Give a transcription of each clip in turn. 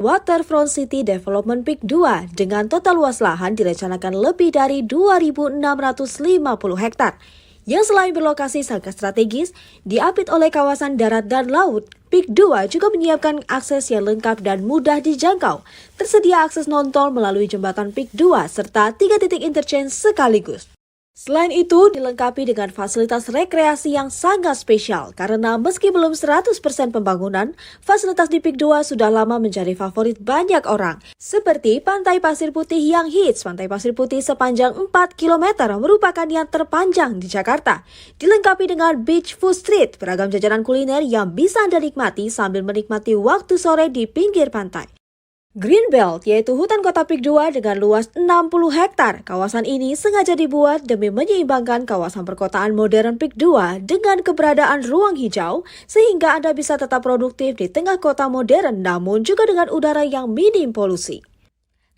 Waterfront City Development Peak 2 dengan total luas lahan direncanakan lebih dari 2.650 hektar. Yang selain berlokasi sangat strategis, diapit oleh kawasan darat dan laut, Peak 2 juga menyiapkan akses yang lengkap dan mudah dijangkau. Tersedia akses non-tol melalui jembatan Peak 2 serta 3 titik interchange sekaligus. Selain itu, dilengkapi dengan fasilitas rekreasi yang sangat spesial karena meski belum 100% pembangunan, fasilitas di Peak 2 sudah lama menjadi favorit banyak orang. Seperti Pantai Pasir Putih yang hits. Pantai Pasir Putih sepanjang 4 km merupakan yang terpanjang di Jakarta. Dilengkapi dengan Beach Food Street, beragam jajanan kuliner yang bisa Anda nikmati sambil menikmati waktu sore di pinggir pantai. Greenbelt, yaitu hutan kota Peak 2 dengan luas 60 hektar. Kawasan ini sengaja dibuat demi menyeimbangkan kawasan perkotaan modern Peak 2 dengan keberadaan ruang hijau, sehingga Anda bisa tetap produktif di tengah kota modern namun juga dengan udara yang minim polusi.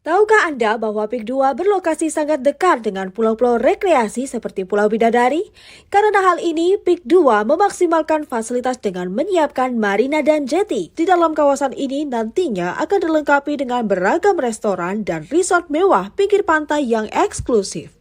Tahukah Anda bahwa Peak 2 berlokasi sangat dekat dengan pulau-pulau rekreasi seperti Pulau Bidadari? Karena hal ini, Peak 2 memaksimalkan fasilitas dengan menyiapkan marina dan jetty. Di dalam kawasan ini nantinya akan dilengkapi dengan beragam restoran dan resort mewah pinggir pantai yang eksklusif.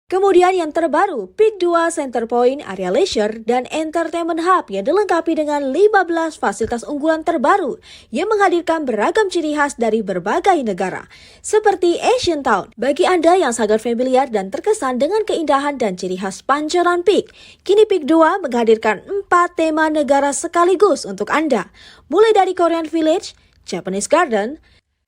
Kemudian yang terbaru, Peak 2 Center Point, area leisure, dan entertainment hub yang dilengkapi dengan 15 fasilitas unggulan terbaru yang menghadirkan beragam ciri khas dari berbagai negara. Seperti Asian Town, bagi Anda yang sangat familiar dan terkesan dengan keindahan dan ciri khas Pancoran Peak, kini Peak 2 menghadirkan 4 tema negara sekaligus untuk Anda. Mulai dari Korean Village, Japanese Garden,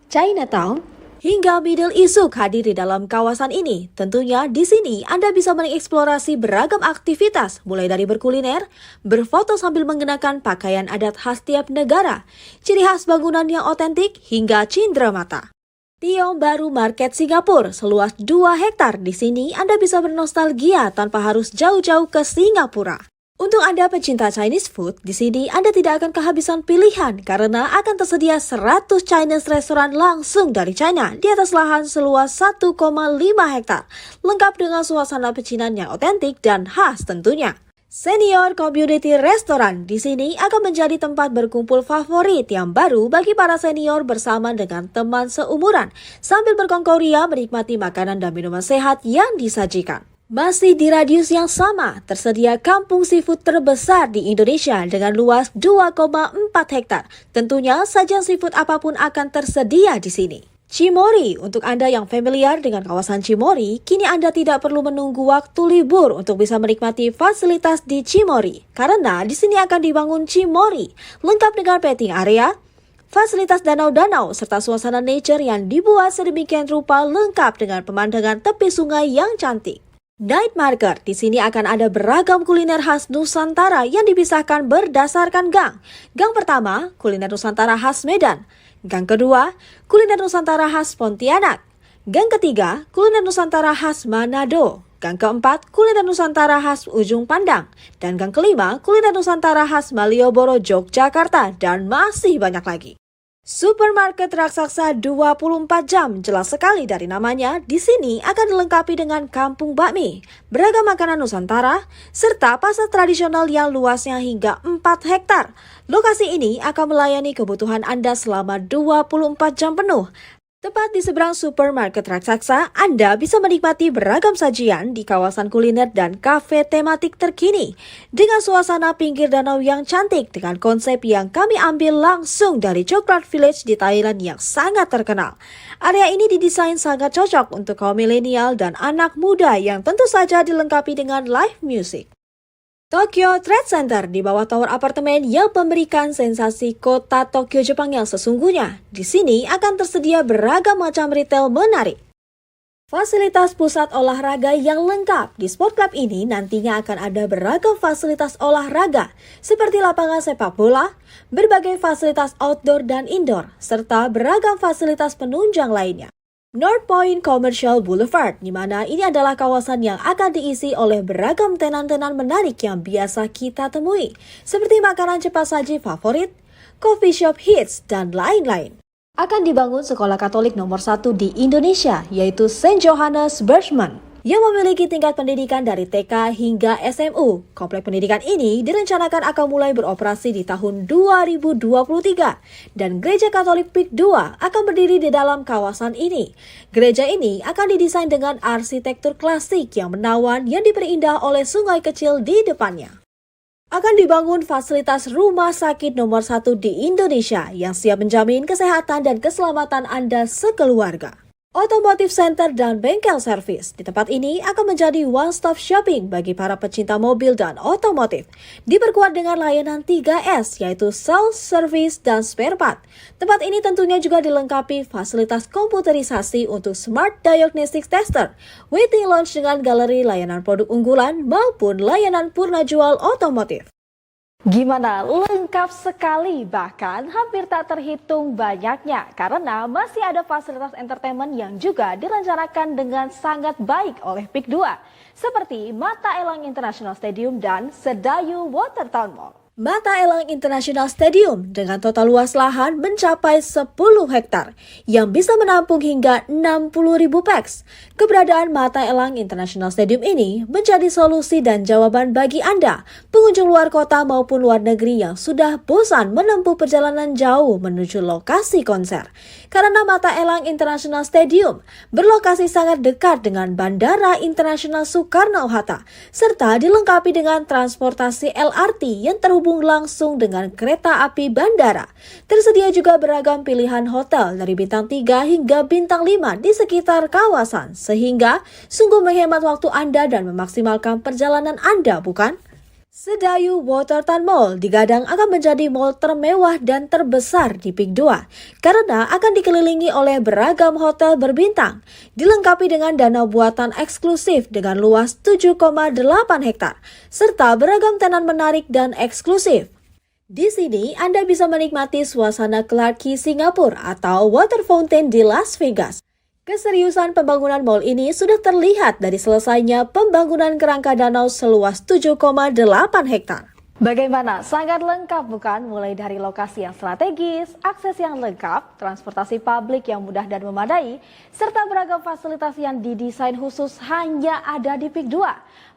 Chinatown, hingga Middle East hadir di dalam kawasan ini. Tentunya di sini Anda bisa mengeksplorasi beragam aktivitas, mulai dari berkuliner, berfoto sambil mengenakan pakaian adat khas tiap negara, ciri khas bangunan yang otentik, hingga cindera mata. Tiong Bahru Market Singapura seluas 2 hektar. Di sini Anda bisa bernostalgia tanpa harus jauh-jauh ke Singapura. Untuk Anda pecinta Chinese food, di sini Anda tidak akan kehabisan pilihan karena akan tersedia 100 Chinese restoran langsung dari China di atas lahan seluas 1,5 hektar, lengkap dengan suasana pecinan yang otentik dan khas tentunya. Senior Community Restaurant di sini akan menjadi tempat berkumpul favorit yang baru bagi para senior bersama dengan teman seumuran, sambil berkongkoria menikmati makanan dan minuman sehat yang disajikan. Masih di radius yang sama, tersedia kampung seafood terbesar di Indonesia dengan luas 2,4 hektar. Tentunya sajian seafood apapun akan tersedia di sini. Cimory, untuk Anda yang familiar dengan kawasan Cimory, kini Anda tidak perlu menunggu waktu libur untuk bisa menikmati fasilitas di Cimory. Karena di sini akan dibangun Cimory, lengkap dengan petting area, fasilitas danau-danau, serta suasana nature yang dibuat sedemikian rupa lengkap dengan pemandangan tepi sungai yang cantik. Night Market, di sini akan ada beragam kuliner khas Nusantara yang dipisahkan berdasarkan gang. Gang pertama, kuliner Nusantara khas Medan. Gang kedua, kuliner Nusantara khas Pontianak. Gang ketiga, kuliner Nusantara khas Manado. Gang keempat, kuliner Nusantara khas Ujung Pandang. Dan gang kelima, kuliner Nusantara khas Malioboro, Yogyakarta. Dan masih banyak lagi. Supermarket raksasa 24 jam, jelas sekali dari namanya, di sini akan dilengkapi dengan kampung bakmi, beragam makanan Nusantara, serta pasar tradisional yang luasnya hingga 4 hektar. Lokasi ini akan melayani kebutuhan Anda selama 24 jam penuh. Tepat di seberang supermarket raksasa, Anda bisa menikmati beragam sajian di kawasan kuliner dan kafe tematik terkini. Dengan suasana pinggir danau yang cantik dengan konsep yang kami ambil langsung dari Chocolate Village di Thailand yang sangat terkenal. Area ini didesain sangat cocok untuk kaum milenial dan anak muda yang tentu saja dilengkapi dengan live music. Tokyo Trade Center di bawah tower apartemen yang memberikan sensasi kota Tokyo Jepang yang sesungguhnya. Di sini akan tersedia beragam macam retail menarik. Fasilitas pusat olahraga yang lengkap. Di Sport Club ini nantinya akan ada beragam fasilitas olahraga seperti lapangan sepak bola, berbagai fasilitas outdoor dan indoor, serta beragam fasilitas penunjang lainnya. North Point Commercial Boulevard, di mana ini adalah kawasan yang akan diisi oleh beragam tenan-tenan menarik yang biasa kita temui, seperti makanan cepat saji favorit, coffee shop hits, dan lain-lain. Akan dibangun sekolah Katolik nomor 1 di Indonesia, yaitu Saint Johannes Bergman, yang memiliki tingkat pendidikan dari TK hingga SMU. Komplek pendidikan ini direncanakan akan mulai beroperasi di tahun 2023 dan Gereja Katolik PIK II akan berdiri di dalam kawasan ini. Gereja ini akan didesain dengan arsitektur klasik yang menawan yang diperindah oleh sungai kecil di depannya. Akan dibangun fasilitas rumah sakit nomor 1 di Indonesia yang siap menjamin kesehatan dan keselamatan Anda sekeluarga. Automotive Center dan bengkel servis di tempat ini akan menjadi one-stop shopping bagi para pecinta mobil dan otomotif. Diperkuat dengan layanan 3S yaitu sales, service, dan spare part. Tempat ini tentunya juga dilengkapi fasilitas komputerisasi untuk Smart Diagnostic Tester, waiting lounge dengan galeri layanan produk unggulan maupun layanan purna jual otomotif. Gimana? Lengkap sekali, bahkan hampir tak terhitung banyaknya karena masih ada fasilitas entertainment yang juga direncanakan dengan sangat baik oleh PIK II seperti Mata Elang International Stadium dan Sedayu Watertown Mall. Mata Elang International Stadium dengan total luas lahan mencapai 10 hektar yang bisa menampung hingga 60.000 pax. Keberadaan Mata Elang International Stadium ini menjadi solusi dan jawaban bagi Anda, pengunjung luar kota maupun luar negeri yang sudah bosan menempuh perjalanan jauh menuju lokasi konser. Karena Mata Elang International Stadium berlokasi sangat dekat dengan Bandara Internasional Soekarno-Hatta, serta dilengkapi dengan transportasi LRT yang terhubung langsung dengan kereta api bandara. Tersedia juga beragam pilihan hotel dari bintang 3 hingga bintang 5 di sekitar kawasan, sehingga sungguh menghemat waktu Anda dan memaksimalkan perjalanan Anda, bukan? Sedayu Watertown Mall digadang akan menjadi mall termewah dan terbesar di PIK II karena akan dikelilingi oleh beragam hotel berbintang, dilengkapi dengan danau buatan eksklusif dengan luas 7,8 hektar, serta beragam tenan menarik dan eksklusif. Di sini Anda bisa menikmati suasana Clarke Quay Singapura atau Water Fountain di Las Vegas. Keseriusan pembangunan mal ini sudah terlihat dari selesainya pembangunan kerangka danau seluas 7,8 hektar. Bagaimana? Sangat lengkap bukan? Mulai dari lokasi yang strategis, akses yang lengkap, transportasi publik yang mudah dan memadai, serta beragam fasilitas yang didesain khusus hanya ada di PIK II.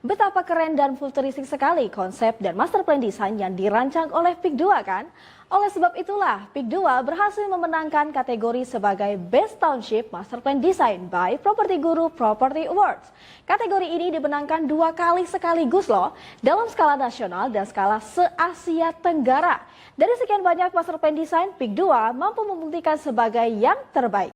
Betapa keren dan futuristik sekali konsep dan master plan desain yang dirancang oleh PIK II kan? Oleh sebab itulah, PIK II berhasil memenangkan kategori sebagai Best Township Master Plan Design by Property Guru Property Awards. Kategori ini dimenangkan 2 kali sekaligus loh, dalam skala nasional dan skala se-Asia Tenggara. Dari sekian banyak Master Plan Design, PIK II mampu membuktikan sebagai yang terbaik.